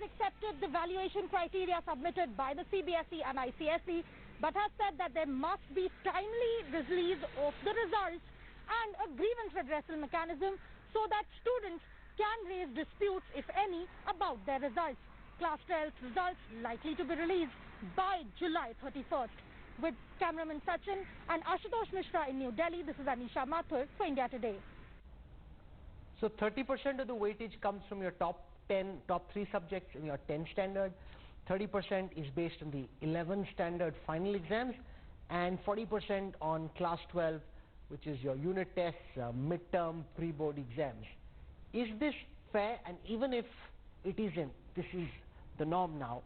accepted the valuation criteria submitted by the CBSE and ICSE, but has said that there must be timely release of the results and a grievance redressal mechanism so that students can raise disputes, if any, about their results. Class 12 results likely to be released by July 31st. With cameraman Sachin and Ashutosh Mishra in New Delhi, this is Anisha Mathur for India Today. So 30% of the weightage comes from your top 3 subjects in your 10 standard. 30% is based on the 11 standard final exams, and 40% on class 12, which is your unit tests, midterm, pre-board exams. Is this fair? And even if it isn't, this is the norm now.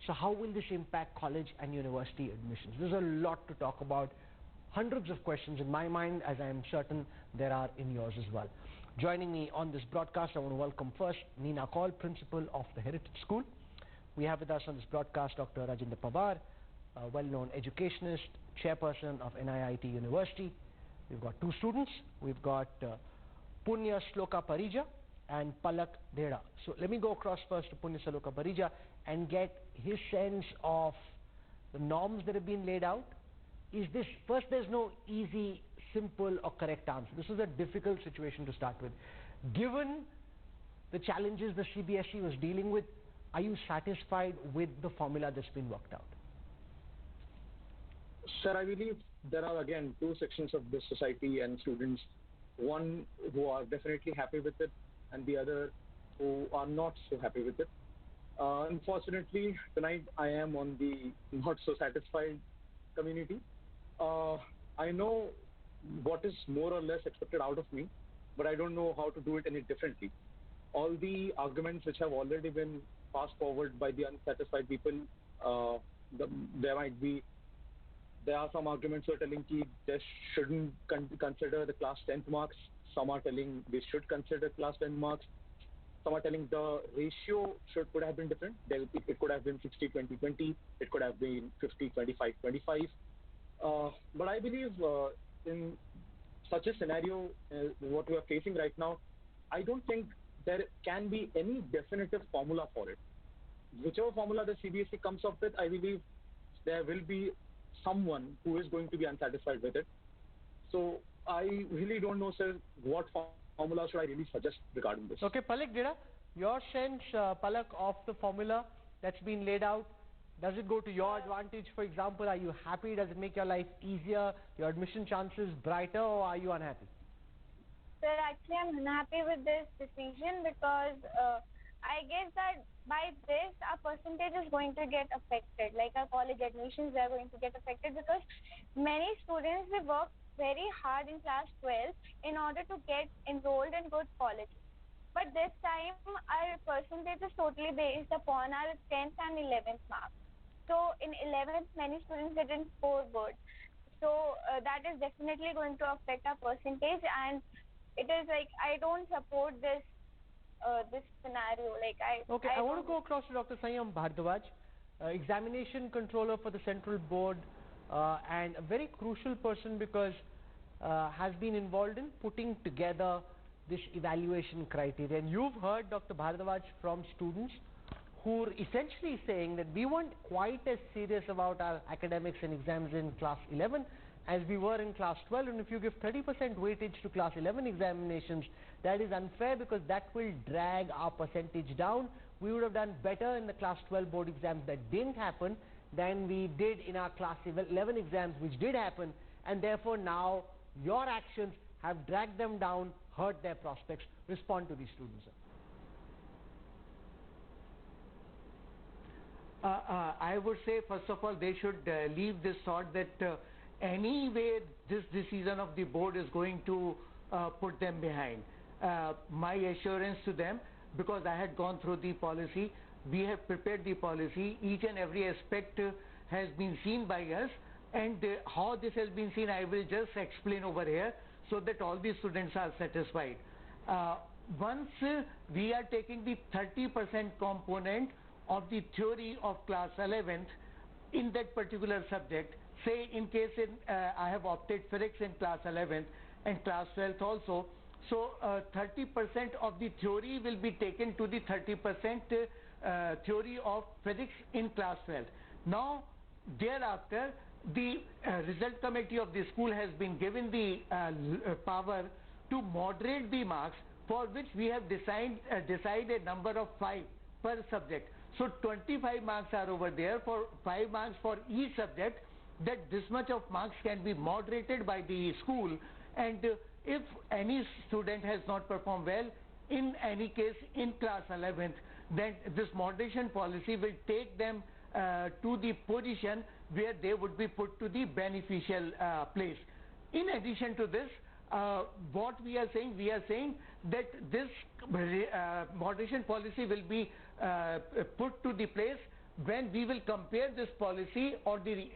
So how will this impact college and university admissions? There's a lot to talk about. Hundreds of questions in my mind, as I am certain there are in yours as well. Joining me on this broadcast, I want to welcome first Neena Kaul, Principal of the Heritage School. We have with us on this broadcast Dr. Rajendra Pawar, a well-known educationist, chairperson of NIIT University. We've got 2 students. We've got Punya Sloka Parija and Palak Dheda. So let me go across first to Punya Sloka Parija and get his sense of the norms that have been laid out. Is this, first, there's no easy, simple or correct answer. This is a difficult situation to start with. Given the challenges the CBSE was dealing with, are you satisfied with the formula that's been worked out? Sir, I believe there are again 2 sections of the society and students. One who are definitely happy with it, and the other who are not so happy with it. Unfortunately, tonight I am on the not so satisfied community. I know what is more or less expected out of me, but I don't know how to do it any differently. All the arguments which have already been passed forward by the unsatisfied people, there are some arguments who are telling that they shouldn't consider the class 10th marks. Some are telling they should consider class 10 marks. Some are telling the ratio could have been different. It could have been 60-20-20. It could have been 50-25-25. But I believe in such a scenario, what we are facing right now, I don't think there can be any definitive formula for it. Whichever formula the CBSE comes up with, I believe there will be someone who is going to be unsatisfied with it. So I really don't know, sir, what formula should I really suggest regarding this. Okay, Palak Dheda, your sense, Palak, of the formula that's been laid out, does it go to your advantage? For example, are you happy? Does it make your life easier, your admission chances brighter, or are you unhappy? Sir, actually I'm unhappy with this decision because I guess that by this our percentage is going to get affected. Like our college admissions are going to get affected because many students, they work very hard in class 12 in order to get enrolled in good colleges. But this time our percentage is totally based upon our 10th and 11th marks. So in 11th, many students didn't score good. So that is definitely going to affect our percentage, and it is like I don't support this this scenario. Okay, I want to go across to Dr. Sanyam Bhardwaj, examination controller for the central board, and a very crucial person because has been involved in putting together this evaluation criteria. And you've heard, Dr. Bhardwaj, from students who are essentially saying that we weren't quite as serious about our academics and exams in class 11 as we were in class 12, and if you give 30% weightage to class 11 examinations, that is unfair because that will drag our percentage down. We would have done better in the class 12 board exams that didn't happen than we did in our class 11 exams, which did happen, and therefore now your actions have dragged them down, hurt their prospects. Respond to these students, sir. I would say, first of all, they should leave this thought that anyway this decision of the board is going to put them behind. My assurance to them, because I had gone through the policy, we have prepared the policy, each and every aspect has been seen by us, and how this has been seen I will just explain over here so that all the students are satisfied. Once we are taking the 30% component of the theory of class 11th in that particular subject, say in case I have opted physics in class 11th and class 12th also, so 30% of the theory will be taken to the 30% theory of physics in class 12. Now, thereafter, the result committee of the school has been given the power to moderate the marks, for which we have decided a number of 5 per subject. So 25 marks are over there, for 5 marks for each subject, that this much of marks can be moderated by the school, and if any student has not performed well, in any case in class 11th, then this moderation policy will take them to the position where they would be put to the beneficial place. In addition to this, what we are saying that this moderation policy will be put to the place when we will compare this policy or the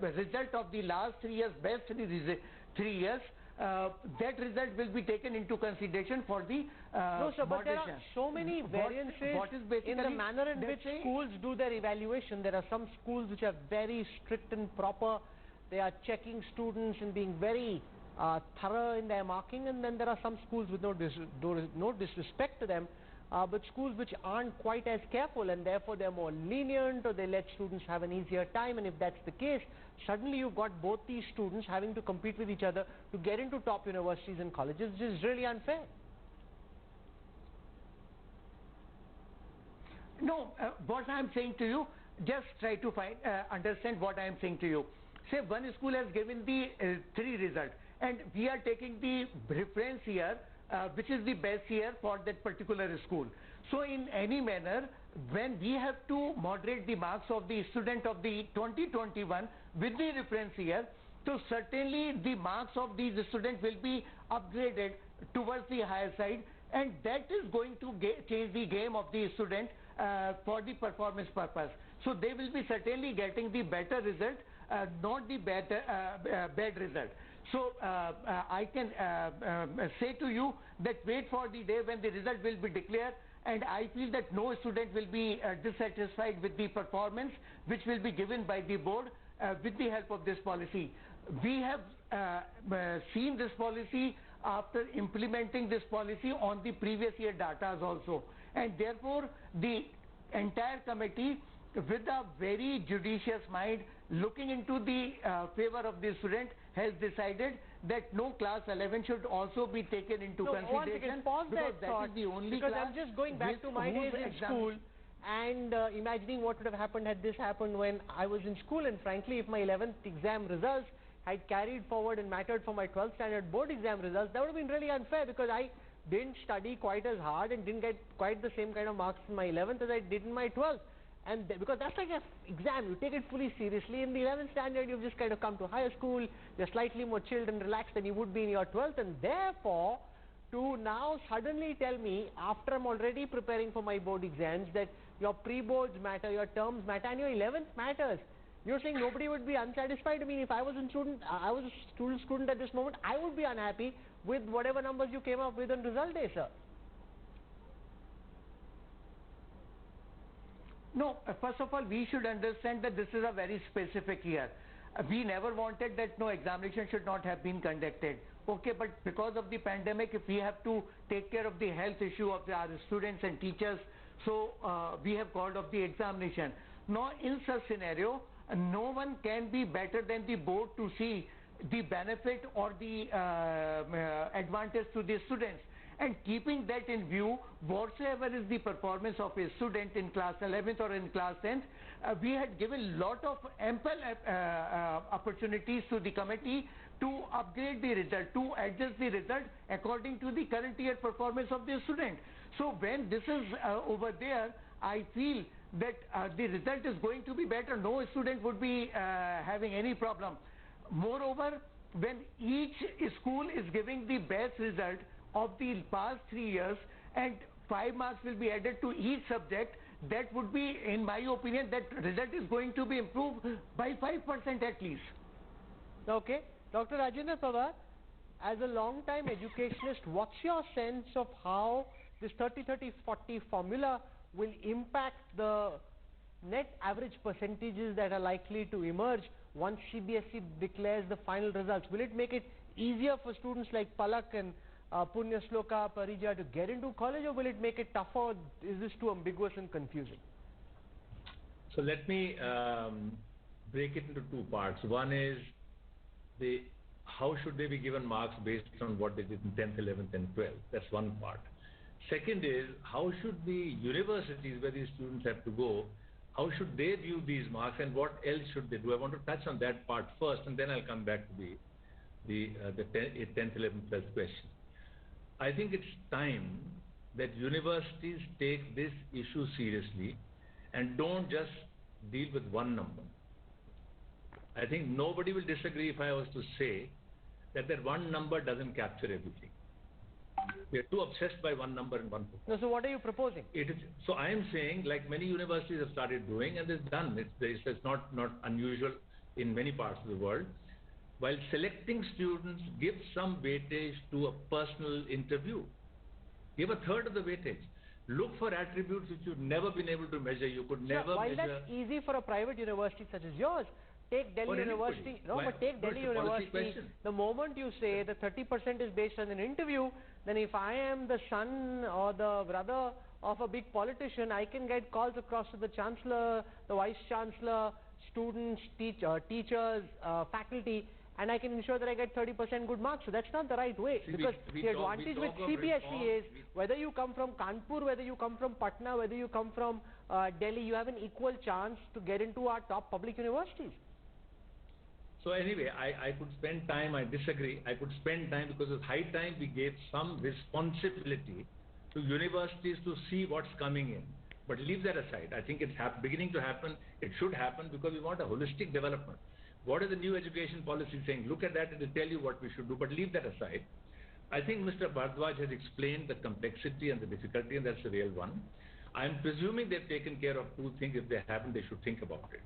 result of the last 3 years, best 3 years, that result will be taken into consideration for the no, sir, but there are moderation. so many variances what is in the manner in which schools do their evaluation. There are some schools which are very strict and proper. They are checking students and being very thorough in their marking, and then there are some schools with no disrespect to them, but schools which aren't quite as careful, and therefore they're more lenient, or they let students have an easier time. And if that's the case, suddenly you've got both these students having to compete with each other to get into top universities and colleges, which is really unfair. No, what I'm saying to you, just try to understand what I'm saying to you. Say one school has given the 3 results, and we are taking the reference year, which is the best year for that particular school. So in any manner, when we have to moderate the marks of the student of the 2021 with the reference year, so certainly the marks of these students will be upgraded towards the higher side, and that is going to change the game of the student for the performance purpose. So they will be certainly getting the better result, not the bad result. So I can say to you that wait for the day when the result will be declared, and I feel that no student will be dissatisfied with the performance which will be given by the board with the help of this policy. We have seen this policy after implementing this policy on the previous year data also, and therefore the entire committee, with a very judicious mind, looking into the favor of the student, has decided that no, class 11 should also be taken into consideration, because that is the only because class. I'm just going back to my days in school and imagining what would have happened had this happened when I was in school. And frankly, if my 11th exam results had carried forward and mattered for my 12th standard board exam results, that would have been really unfair, because I didn't study quite as hard and didn't get quite the same kind of marks in my 11th as I did in my 12th. And because that's like an exam, you take it fully seriously. In the 11th standard, you've just kind of come to higher school, you're slightly more chilled and relaxed than you would be in your 12th, and therefore, to now suddenly tell me, after I'm already preparing for my board exams, that your pre-boards matter, your terms matter, and your 11th matters. You're saying nobody would be unsatisfied? I mean, if I was a student at this moment, I would be unhappy with whatever numbers you came up with on result day, sir. No, first of all, we should understand that this is a very specific year. We never wanted that no examination should not have been conducted. Okay, but because of the pandemic, if we have to take care of the health issue of our students and teachers, so we have called off the examination. Now, in such scenario, no one can be better than the board to see the benefit or the advantage to the students. And keeping that in view, whatsoever is the performance of a student in class 11th or in class 10th, we had given lot of ample opportunities to the committee to upgrade the result, to adjust the result according to the current year performance of the student. So when this is over there, I feel that the result is going to be better. No student would be having any problem. Moreover, when each school is giving the best result of the past 3 years and 5 marks will be added to each subject, that would be, in my opinion, that result is going to be improved by 5% at least. Okay. Dr. Rajendra Pawar, as a long-time educationist, what's your sense of how this 30-30-40 formula will impact the net average percentages that are likely to emerge once CBSE declares the final results? Will it make it easier for students like Palak and Punya Sloka, Parija to get into college, or will it make it tougher? Is this too ambiguous and confusing? So let me break it into two parts. One is how should they be given marks based on what they did in 10th, 11th and 12th. That's one part. Second is how should the universities where these students have to go, how should they view these marks and what else should they do? I want to touch on that part first and then I'll come back to the 10th, 11th, 12th question. I think it's time that universities take this issue seriously and don't just deal with one number. I think nobody will disagree if I was to say that one number doesn't capture everything. We are too obsessed by one number and one book. No, so what are you proposing? So I am saying, like many universities have started doing, and it's done. It's not unusual in many parts of the world. While selecting students, give some weightage to a personal interview. Give a third of the weightage. Look for attributes which you've never been able to measure. You could never while measure. That's easy for a private university such as yours. Take Delhi University. No, but take Delhi University. The moment you say the 30% is based on an interview, then if I am the son or the brother of a big politician, I can get calls across to the chancellor, the vice chancellor, students, teachers, faculty, and I can ensure that I get 30% good marks. So that's not the right way. Because the advantage with CBSE is whether you come from Kanpur, whether you come from Patna, whether you come from Delhi, you have an equal chance to get into our top public universities. So anyway, I could spend time, I disagree, I could spend time because it's high time we gave some responsibility to universities to see what's coming in. But leave that aside. I think it's beginning to happen. It should happen because we want a holistic development. What is the new education policy saying? Look at that and it'll tell you what we should do, but leave that aside. I think Mr. Bhardwaj has explained the complexity and the difficulty, and that's the real one. I'm presuming they've taken care of two things. If they haven't, they should think about it.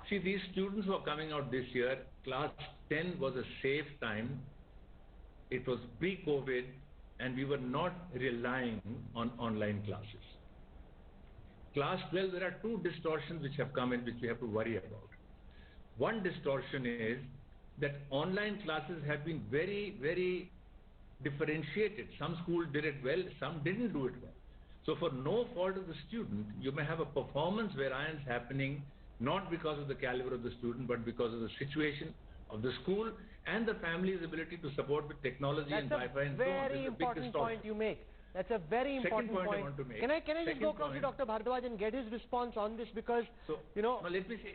See, these students who are coming out this year, class 10 was a safe time. It was pre-COVID, and we were not relying on online classes. Class 12, there are two distortions which have come in which we have to worry about. One distortion is that online classes have been very, very differentiated. Some schools did it well, some didn't do it well. So for no fault of the student, you may have a performance variance happening not because of the caliber of the student, but because of the situation of the school and the family's ability to support with technology and Wi-Fi and so on. That's a very important point you make. That's a very important point. I want to make. Can I just go across to Dr. Bhardwaj and get his response on this, because no, let me say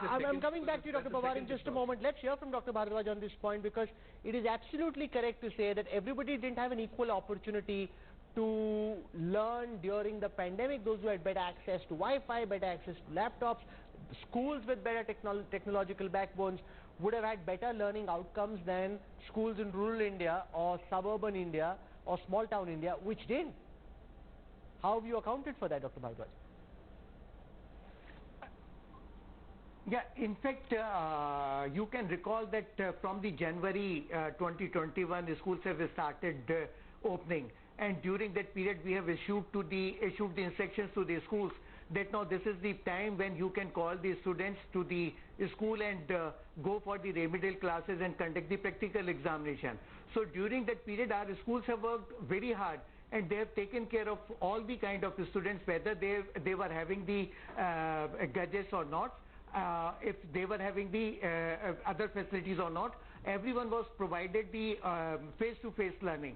I'm coming back to you, Dr. Pawar, in just a moment. Let's hear from Dr. Bhardwaj on this point, because it is absolutely correct to say that everybody didn't have an equal opportunity to learn during the pandemic. Those who had better access to Wi-Fi, better access to laptops, schools with better technological backbones would have had better learning outcomes than schools in rural India or suburban India or small town India, which didn't. How have you accounted for that, Dr. Bhardwaj? Yeah, in fact, you can recall that from the January 2021, the schools have started opening, and during that period we have issued the instructions to the schools that now this is the time when you can call the students to the school and go for the remedial classes and conduct the practical examination. So during that period our schools have worked very hard, and they have taken care of all the kind of students, whether they were having the gadgets or not, if they were having the other facilities or not. Everyone was provided the face-to-face learning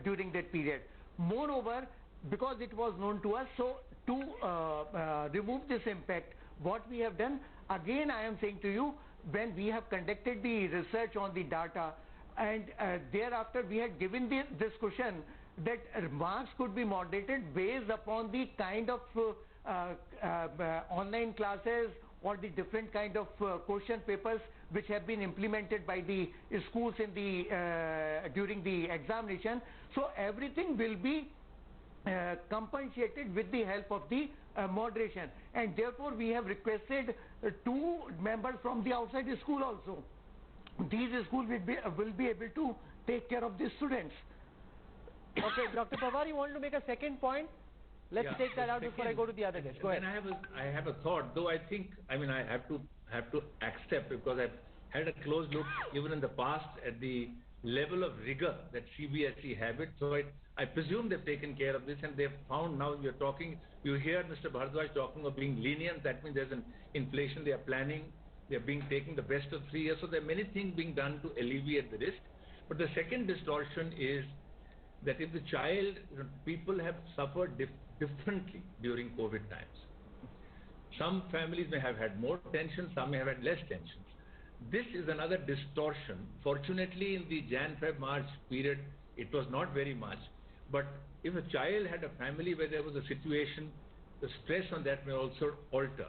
during that period. Moreover, because it was known to us, so to remove this impact, what we have done, again I am saying to you, when we have conducted the research on the data, and thereafter we had given this question that marks could be moderated based upon the kind of online classes or the different kind of question papers which have been implemented by the schools in the during the examination. So everything will be compensated with the help of the moderation, and therefore we have requested 2 members from the outside the school also. These schools will be able to take care of the students. Okay, Dr. Pawar, you want to make a second point? Let's take that out before I go to the other guest. Go ahead. I have a thought, though I have to accept, because I've had a close look even in the past at the level of rigor that CBSE have it. So I presume they've taken care of this, and they've found now you hear Mr. Bharadwaj talking of being lenient. That means there's an inflation. They are planning. They are taking the best of 3 years. So there are many things being done to alleviate the risk. But the second distortion is that if the child, people have suffered differently during COVID times. Some families may have had more tension, some may have had less tension. This is another distortion. Fortunately, in the Jan-Feb-March period, it was not very much. But if a child had a family where there was a situation, the stress on that may also alter.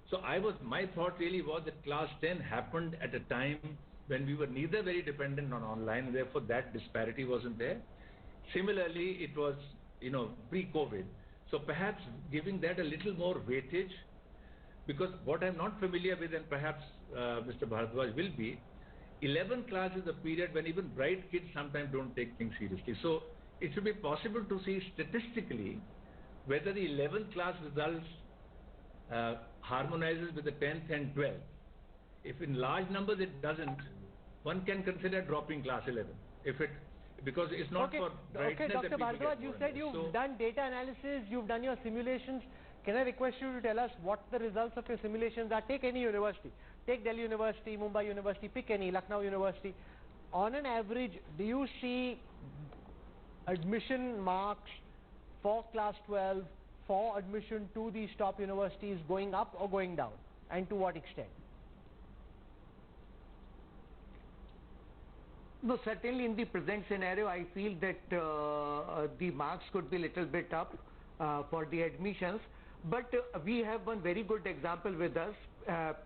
So my thought really was that class 10 happened at a time when we were neither very dependent on online, therefore that disparity wasn't there. Similarly, it was, pre-COVID. So perhaps giving that a little more weightage, because what I'm not familiar with, and perhaps Mr. Bharadwaj will be, 11th class is a period when even bright kids sometimes don't take things seriously. So it should be possible to see statistically whether the 11th class results harmonizes with the 10th and 12th. If in large numbers it doesn't, one can consider dropping class 11. Because it's not for brightness. Okay, Dr. Bharadwaj, you said you've done data analysis, you've done your simulations. Can I request you to tell us what the results of your simulations are? Take any university. Take Delhi University, Mumbai University, pick any, Lucknow University. On an average, do you see admission marks for class 12, for admission to these top universities going up or going down? And to what extent? No, certainly in the present scenario, I feel that the marks could be a little bit up for the admissions. But we have one very good example with us.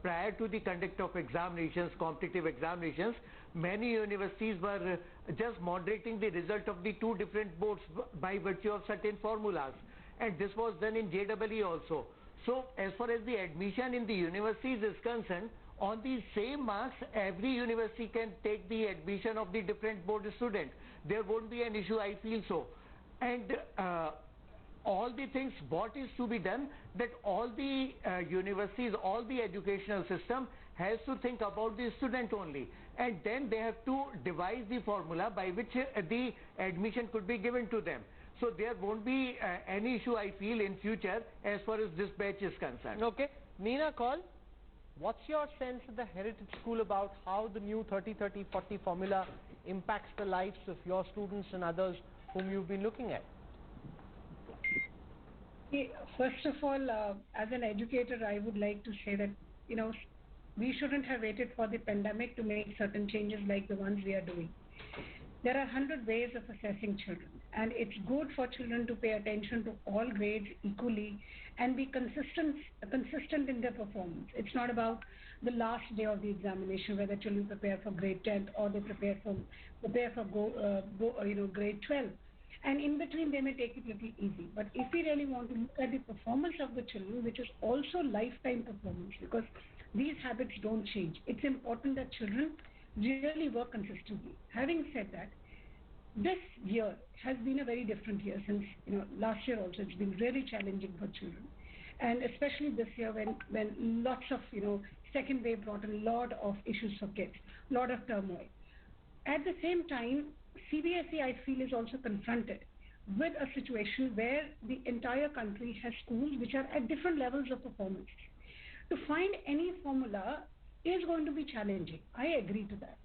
Prior to the conduct of examinations, competitive examinations, many universities were just moderating the result of the two different boards by virtue of certain formulas. And this was done in JEE also. So as far as the admission in the universities is concerned, on the same marks, every university can take the admission of the different board student. There won't be an issue, I feel so. And all the things, what is to be done, that all the universities, all the educational system has to think about the student only. And then they have to devise the formula by which the admission could be given to them. So there won't be any issue, I feel, in future as far as this batch is concerned. Okay. Neena Kaul, what's your sense of the heritage school about how the new 30-30-40 formula impacts the lives of your students and others whom you've been looking at? First of all, as an educator, I would like to say that, we shouldn't have waited for the pandemic to make certain changes like the ones we are doing. There are 100 ways of assessing children, and it's good for children to pay attention to all grades equally and be consistent in their performance. It's not about the last day of the examination, whether children prepare for grade 10 or they prepare for grade 12. And in between, they may take it a little easy. But if we really want to look at the performance of the children, which is also lifetime performance, because these habits don't change, it's important that children really work consistently. Having said that, this year has been a very different year since last year also. It's been really challenging for children, and especially this year when lots of second wave brought a lot of issues for kids, a lot of turmoil. At the same time, CBSE, I feel, is also confronted with a situation where the entire country has schools which are at different levels of performance. To find any formula is going to be challenging. I agree to that.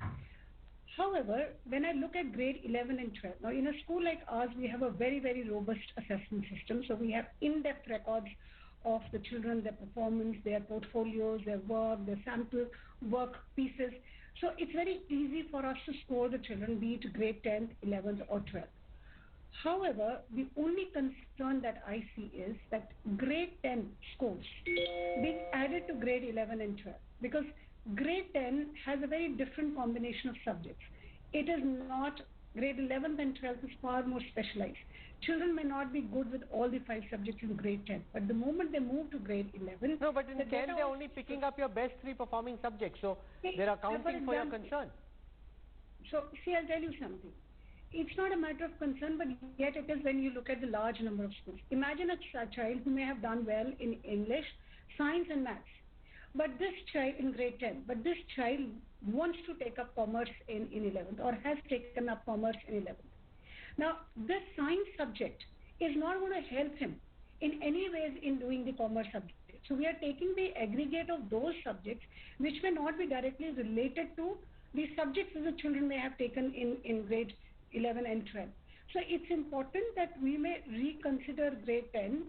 However, when I look at grade 11 and 12, now in a school like ours, we have a very, very robust assessment system. So we have in-depth records of the children, their performance, their portfolios, their work, their sample work pieces. So it's very easy for us to score the children, be it grade 10th, 11th or 12th. However, the only concern that I see is that grade 10 scores being added to grade 11 and 12, because grade 10 has a very different combination of subjects. It is not, grade 11th and 12th is far more specialized. Children may not be good with all the 5 subjects in grade 10, but the moment they move to grade 11... No, but in 10 they're only picking up your best 3 performing subjects, so they're accounting for your concern. So, see, I'll tell you something. It's not a matter of concern, but yet it is when you look at the large number of schools. Imagine a child who may have done well in English, science and maths. But this child in grade 10, but this child wants to take up commerce in 11th or has taken up commerce in 11th. Now, this science subject is not going to help him in any ways in doing the commerce subject. So we are taking the aggregate of those subjects which may not be directly related to the subjects that the children may have taken in grade 11 and 12. So it's important that we may reconsider grade 10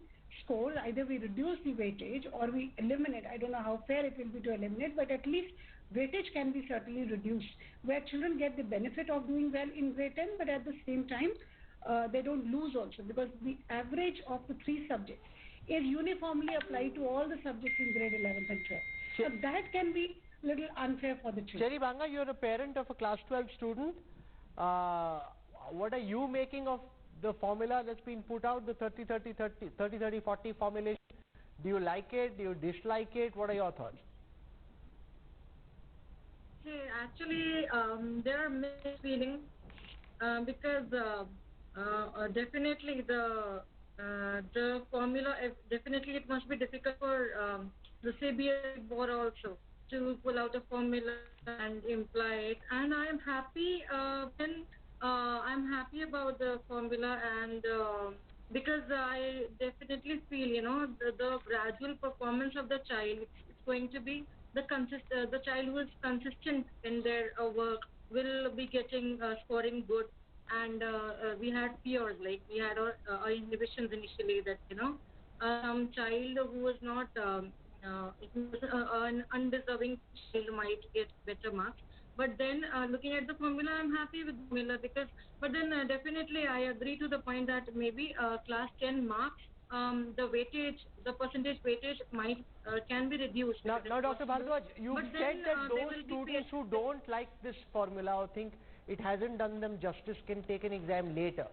scores. Either we reduce the weightage or we eliminate. I don't know how fair it will be to eliminate, but at least weightage can be certainly reduced, where children get the benefit of doing well in grade 10, but at the same time, they don't lose also, because the average of the 3 subjects is uniformly applied to all the subjects in grade 11 and 12. So that can be a little unfair for the children. Cherry Banga, you're a parent of a class 12 student. What are you making of the formula that's been put out, the 30-30-30, 30-30-40 formulation? Do you like it? Do you dislike it? What are your thoughts? Hey, actually, there are mixed feelings because definitely the formula, definitely it must be difficult for the CBSE board also to pull out a formula and imply it. And I am happy I'm happy about the formula, and because I definitely feel, the gradual performance of the child, it's going to be the child who is consistent in their work will be getting scoring good. And we had fears, like we had our inhibitions initially that some child who was not an undeserving child might get better marks. But then looking at the formula, I'm happy with the formula but then definitely I agree to the point that maybe class 10 marks, the weightage, the percentage weightage can be reduced. Now Dr. Bhardwaj, you said that those students who don't like this formula or think it hasn't done them justice can take an exam later.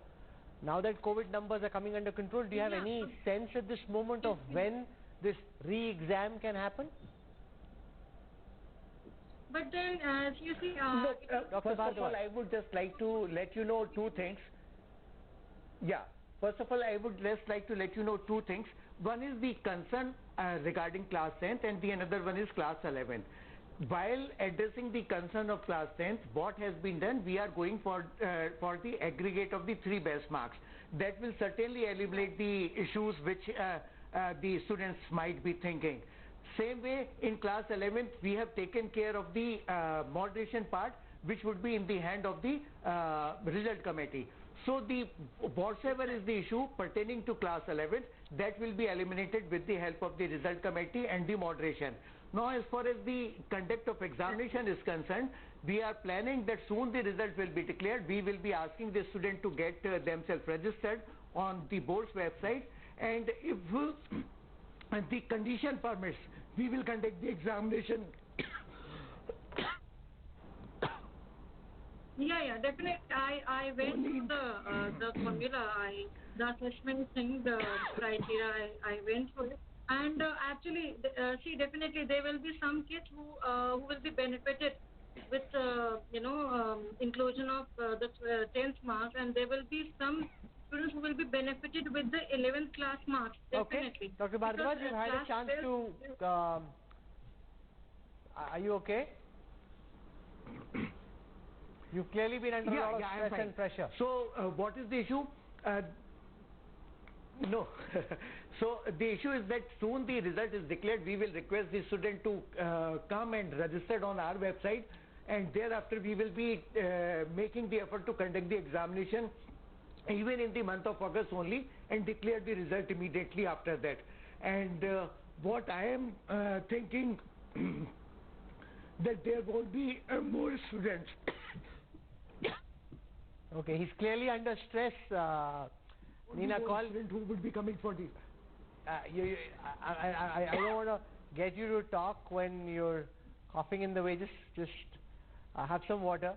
Now that COVID numbers are coming under control, do you have any sense at this moment of when this re-exam can happen? But then, as you see, First of all, I would just like to let you know 2 things. Yeah. First of all, I would just like to let you know 2 things. One is the concern regarding class 10th, and the another one is class 11th. While addressing the concern of class 10th, what has been done, we are going for the aggregate of the 3 best marks. That will certainly eliminate the issues which the students might be thinking. Same way, in class 11th, we have taken care of the moderation part, which would be in the hand of the result committee. So whatever is the issue pertaining to class 11th, that will be eliminated with the help of the result committee and the moderation. Now, as far as the conduct of examination is concerned, we are planning that soon the result will be declared. We will be asking the student to get themselves registered on the board's website, and if the condition permits, we will conduct the examination. Yeah, definitely. I went through the formula, the assessment thing, the criteria. I went through it, and actually, see, definitely there will be some kids who will be benefited with inclusion of the 10th marks, and there will be some students who will be benefited with the 11th class marks. Definitely. Okay, Dr. Bhardwaj, you've had a chance to. Are you okay? You've clearly been under a lot of stress and pressure. So, what is the issue? No. So, the issue is that soon the result is declared. We will request the student to come and register on our website, and thereafter we will be making the effort to conduct the examination even in the month of August only, and declare the result immediately after that. And what I am thinking that there will be more students. Okay, he's clearly under stress. Nina, call. Who will be coming for the? I don't want to get you to talk when you're coughing in the way. Just have some water,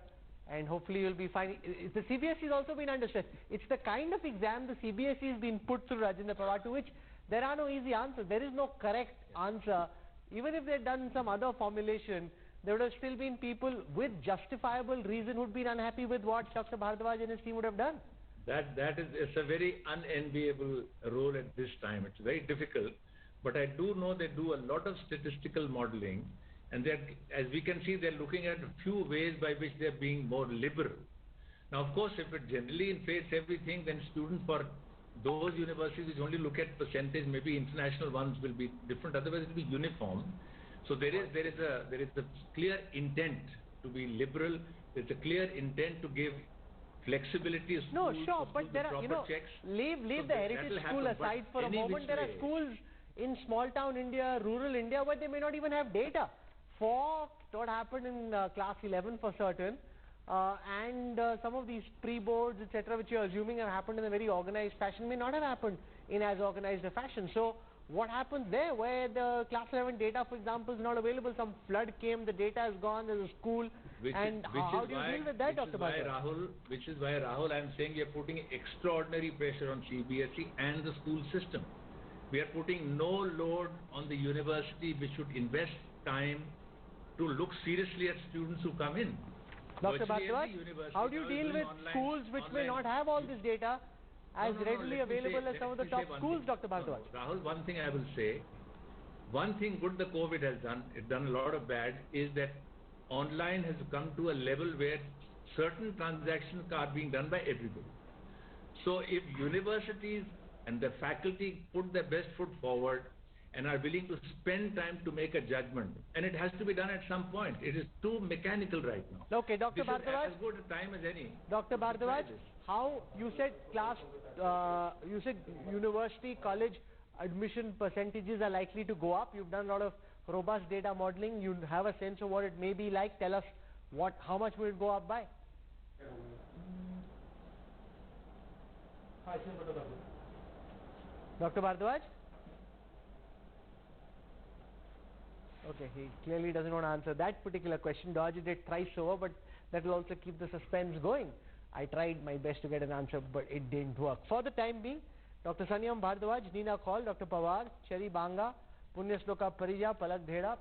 and hopefully you'll be fine. The CBSE has also been under stress. It's the kind of exam the CBSE has been put through, Rajendra Pawar, to which there are no easy answers. There is no correct answer. Even if they'd done some other formulation, there would have still been people with justifiable reason who'd been unhappy with what Dr. Bhardwaj and his team would have done. It's a very unenviable role at this time. It's very difficult. But I do know they do a lot of statistical modeling And as we can see, they're looking at a few ways by which they're being more liberal. Now, of course, if it generally inflates everything, then students for those universities which only look at percentage, maybe international ones will be different. Otherwise, it will be uniform. So there is a clear intent to be liberal. There's a clear intent to give flexibility. No, sure, but there are, checks. leave the heritage school aside for a moment. There are schools in small town India, rural India, where they may not even have data for what happened in class 11 for certain. And some of these pre-boards, etc., which you're assuming have happened in a very organized fashion, may not have happened in as organized a fashion. So what happens there, where the class 11 data, for example, is not available? Some flood came, the data is gone, there's a school, how do you deal with that, Dr. Bhargava? Which is why, Rahul, I'm saying we are putting extraordinary pressure on CBSE and the school system. We are putting no load on the university, which should invest time to look seriously at students who come in. Dr. Bhargava, how do you deal with schools which may not have all this data as readily available as some of the top schools, Dr. Bhargava? Rahul, one thing I will say, one thing good the COVID has done, it's done a lot of bad, is that online has come to a level where certain transactions are being done by everybody. So if universities and the faculty put their best foot forward and are willing to spend time to make a judgment, and it has to be done at some point. It is too mechanical right now. Okay, Dr. Bhargava. This is as good a time as any. Dr. Bhargava, how you said you said university, college admission percentages are likely to go up. You've done a lot of robust data modeling. You have a sense of what it may be like. Tell us how much will it go up by? Dr. Bhardwaj? Okay, he clearly doesn't want to answer that particular question. Dodged it thrice over, but that will also keep the suspense going. I tried my best to get an answer, but it didn't work. For the time being, Dr. Sanyam Bhardwaj, Neena Kaul, Dr. Pawar, Cherry Banga, Punyasloka Parija, Palak Dheda,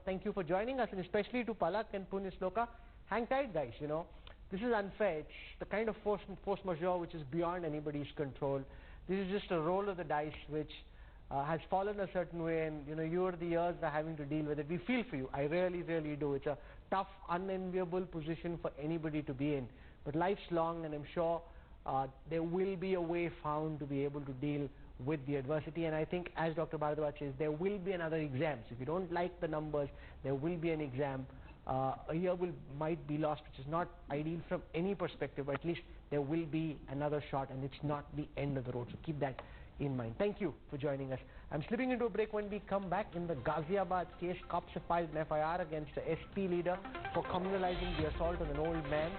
thank you for joining us, and especially to Palak and Punyasloka. Hang tight, guys, This is unfair. It's the kind of force majeure which is beyond anybody's control. This is just a roll of the dice which has fallen a certain way, and you over the years are having to deal with it. We feel for you. I really, really do. It's a tough, unenviable position for anybody to be in. But life's long, and I'm sure there will be a way found to be able to deal with the adversity. And I think, as Dr. Bhardwaj says, there will be another exam. So if you don't like the numbers, there will be an exam. A year might be lost, which is not ideal from any perspective, but at least there will be another shot, and it's not the end of the road. So keep that in mind. Thank you for joining us. I'm slipping into a break. When we come back, in the Ghaziabad case, cops have filed an FIR against the SP leader for communalizing the assault on an old man.